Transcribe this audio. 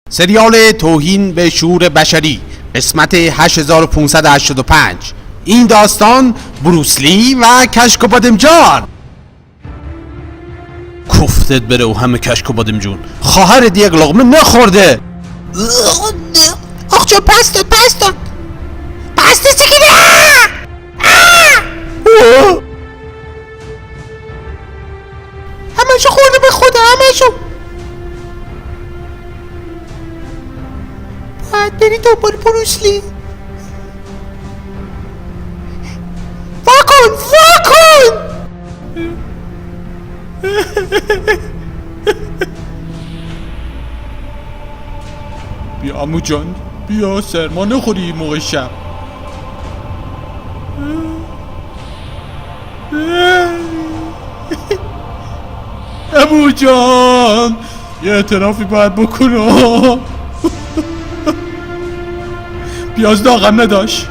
سریال توهین به شعور بشری قسمت 8585. این داستان بروسلی و کشک و بادمجان. کفتت بره و همه کشک و بادمجون. خواهر دیگه لقمه نخورده. آخ جون پستون سکیده. همشو خورده به خدا، همشو. باید بری دنبال بروسلی. واکن بیا عمو جان، بیا سرما نخوری این موقع شب. عمو جان یه اعترافی باید بکنم. پیاز داغم نداشت.